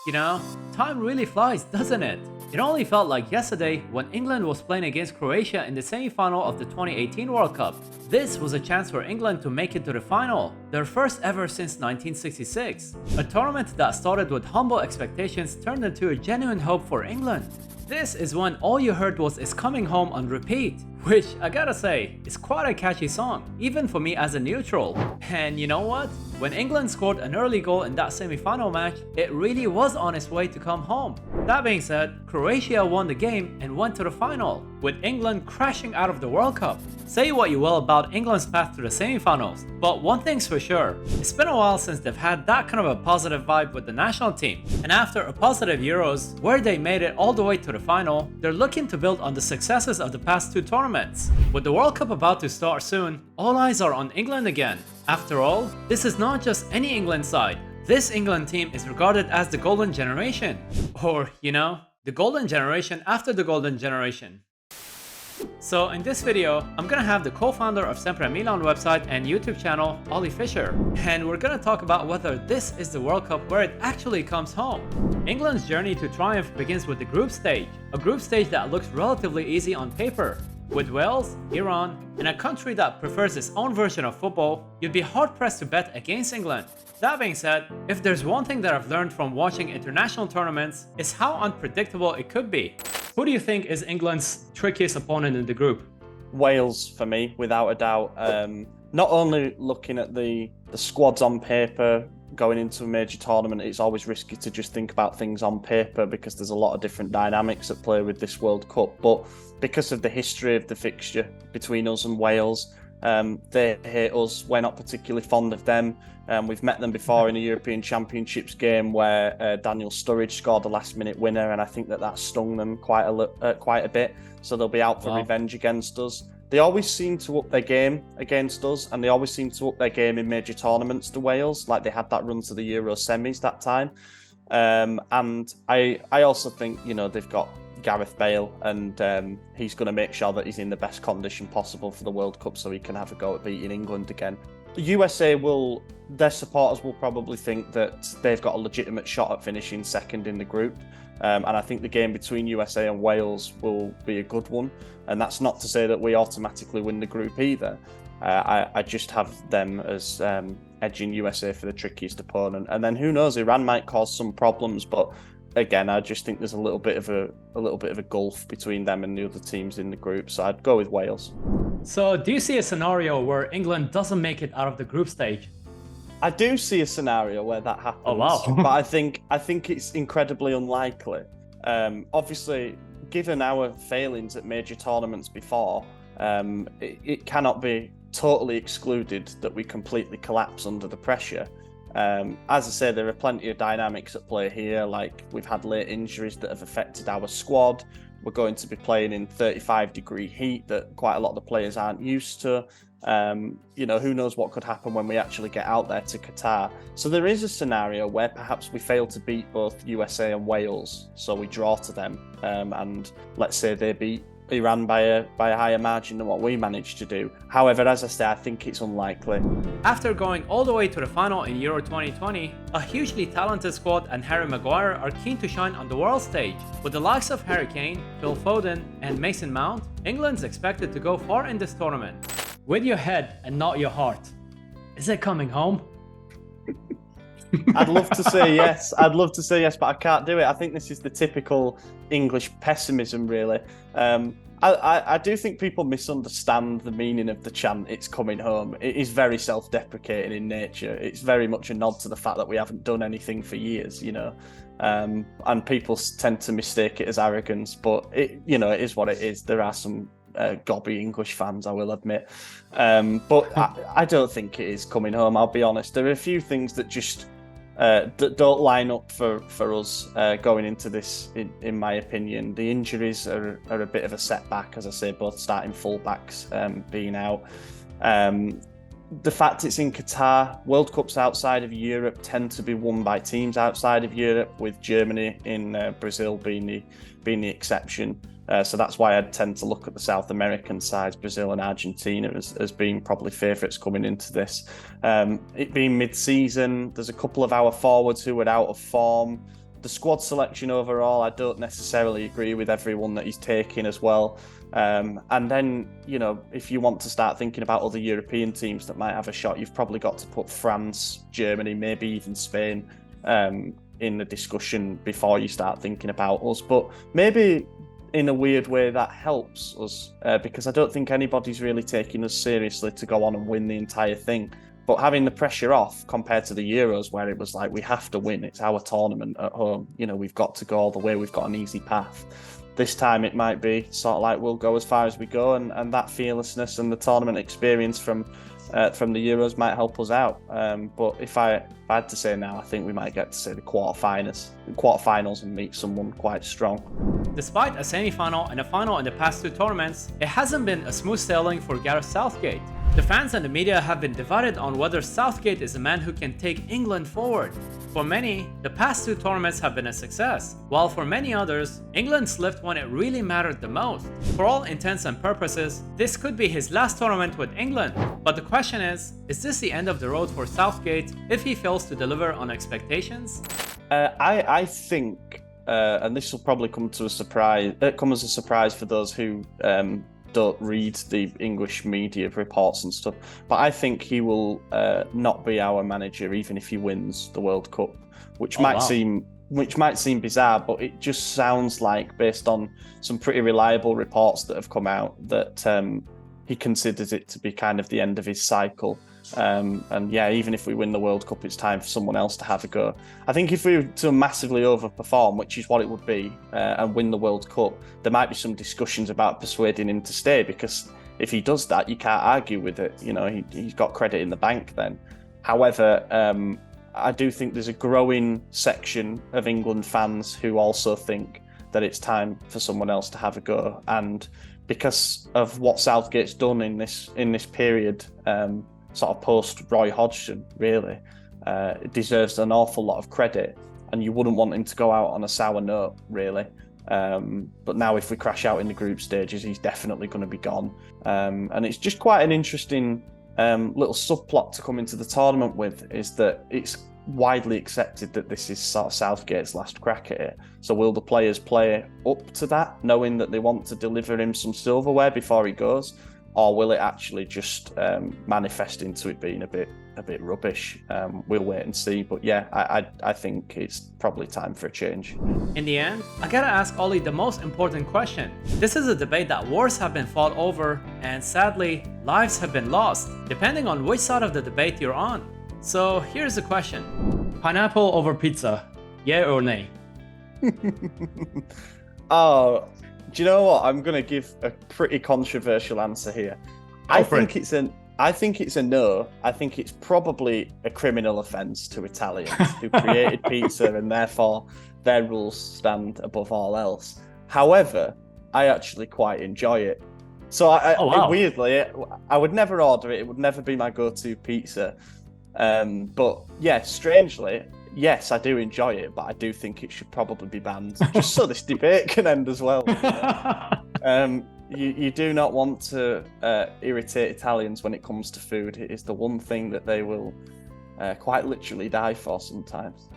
You know, time really flies, doesn't it? It only felt like yesterday when England was playing against Croatia in the semi-final of the 2018 World Cup. This was a chance for England to make it to the final, their first ever since 1966. A tournament that started with humble expectations turned into a genuine hope for England. This is when all you heard was "It's Coming Home" on repeat, which I gotta say is quite a catchy song, even for me as a neutral. And you know what? When England scored an early goal in that semi-final match, it really was on its way to come home. That being said, Croatia won the game and went to the final, with England crashing out of the World Cup. Say what you will about England's path to the semi-finals, but one thing's for sure, it's been a while since they've had that kind of a positive vibe with the national team. And after a positive Euros, where they made it all the way to the final, they're looking to build on the successes of the past two tournaments. With the World Cup about to start soon, all eyes are on England again. After all, this is not just any England side. This England team is regarded as the golden generation. Or, you know, the golden generation after the golden generation. So in this video, I'm gonna have the co-founder of Sempre Milan website and YouTube channel, Ollie Fisher, and we're gonna talk about whether this is the World Cup where it actually comes home. England's journey to triumph begins with the group stage, a group stage that looks relatively easy on paper. With Wales, Iran, and a country that prefers its own version of football, you'd be hard-pressed to bet against England. That being said, if there's one thing that I've learned from watching international tournaments, it's how unpredictable it could be. Who do you think is England's trickiest opponent in the group? Wales for me, without a doubt. Not only looking at the squads on paper going into a major tournament, it's always risky to just think about things on paper because there's a lot of different dynamics at play with this World Cup. But because of the history of the fixture between us and Wales, they hate us. We're not particularly fond of them. We've met them before in a European Championships game where Daniel Sturridge scored a last-minute winner, and I think that stung them quite a bit. So they'll be out for revenge against us. They always seem to up their game against us, and they always seem to up their game in major tournaments to Wales, like they had that run to the Euro semis that time. And I also think, you know, they've got Gareth Bale, and he's going to make sure that he's in the best condition possible for the World Cup so he can have a go at beating England again. The USA their supporters will probably think that they've got a legitimate shot at finishing second in the group. And I think the game between USA and Wales will be a good one. And that's not to say that we automatically win the group either. I just have them as edging USA for the trickiest opponent. And then who knows, Iran might cause some problems, but again, I just think there's a little bit of a gulf between them and the other teams in the group. So I'd go with Wales. So do you see a scenario where England doesn't make it out of the group stage? I do see a scenario where that happens. Oh wow! But I think it's incredibly unlikely. Obviously, given our failings at major tournaments before, it cannot be totally excluded that we completely collapse under the pressure. As I say, there are plenty of dynamics at play here. Like, we've had late injuries that have affected our squad. We're going to be playing in 35-degree heat that quite a lot of the players aren't used to. You know, who knows what could happen when we actually get out there to Qatar. So there is a scenario where perhaps we fail to beat both USA and Wales, so we draw to them, and let's say they beat Iran by a higher margin than what we managed to do. However, as I say, I think it's unlikely. After going all the way to the final in Euro 2020, a hugely talented squad and Harry Maguire are keen to shine on the world stage. With the likes of Harry Kane, Phil Foden, and Mason Mount, England's expected to go far in this tournament. With your head and not your heart, is it coming home? I'd love to say yes. But I can't do it. I think this is the typical English pessimism, really. I do think people misunderstand the meaning of the chant, "It's coming home." It is very self-deprecating in nature. It's very much a nod to the fact that we haven't done anything for years, you know. And people tend to mistake it as arrogance, but it is what it is. There are some gobby English fans, I will admit. But I don't think it is coming home, I'll be honest. There are a few things that just don't line up for us going into this, in my opinion. The injuries are a bit of a setback, as I say, both starting fullbacks being out. The fact it's in Qatar, World Cups outside of Europe tend to be won by teams outside of Europe, with Germany in Brazil being the exception. So that's why I tend to look at the South American sides, Brazil and Argentina, as being probably favourites coming into this. It being mid-season, there's a couple of our forwards who are out of form. the squad selection overall, I don't necessarily agree with everyone that he's taking as well. And then, you know, if you want to start thinking about other European teams that might have a shot, you've probably got to put France, Germany, maybe even Spain in the discussion before you start thinking about us. But maybe in a weird way that helps us because I don't think anybody's really taking us seriously to go on and win the entire thing. But having the pressure off compared to the Euros, where it was like, we have to win, it's our tournament at home, you know, we've got to go all the way, we've got an easy path. This time it might be sort of like, we'll go as far as we go, and that fearlessness and the tournament experience from the Euros might help us out. But if I had to say now, I think we might get to say the quarterfinals and meet someone quite strong. Despite a semi-final and a final in the past two tournaments, it hasn't been a smooth sailing for Gareth Southgate. The fans and the media have been divided on whether Southgate is a man who can take England forward. For many, the past two tournaments have been a success, while for many others, England slipped when it really mattered the most. For all intents and purposes, this could be his last tournament with England, but the question is this the end of the road for Southgate if he fails to deliver on expectations? I think, and this will probably come as a surprise for those who don't read the English media reports and stuff, but I think he will not be our manager even if he wins the World Cup, which might seem bizarre, but it just sounds like, based on some pretty reliable reports that have come out, that he considers it to be kind of the end of his cycle. And yeah, even if we win the World Cup, it's time for someone else to have a go. I think if we were to massively overperform, which is what it would be, and win the World Cup, there might be some discussions about persuading him to stay, because if he does that, you can't argue with it. You know, he's got credit in the bank then. However, I do think there's a growing section of England fans who also think that it's time for someone else to have a go. And because of what Southgate's done in this period, sort of post Roy Hodgson, really, it deserves an awful lot of credit, and you wouldn't want him to go out on a sour note, really. But now if we crash out in the group stages, he's definitely going to be gone. And it's just quite an interesting little subplot to come into the tournament with, is that it's widely accepted that this is sort of Southgate's last crack at it. So will the players play up to that, knowing that they want to deliver him some silverware before he goes? Or will it actually just manifest into it being a bit rubbish? We'll wait and see. But yeah, I think it's probably time for a change. In the end, I gotta ask Ollie the most important question. This is a debate that wars have been fought over, and sadly, lives have been lost, depending on which side of the debate you're on. So here's the question. Pineapple over pizza, yeah or nay? Oh, do you know what? I'm going to give a pretty controversial answer here. I think it's a no. I think it's probably a criminal offence to Italians who created pizza, and therefore their rules stand above all else. However, I actually quite enjoy it. So weirdly, I would never order it. It would never be my go-to pizza. But yeah, strangely, yes, I do enjoy it, but I do think it should probably be banned, just so this debate can end as well. You do not want to irritate Italians when it comes to food. It is the one thing that they will quite literally die for sometimes.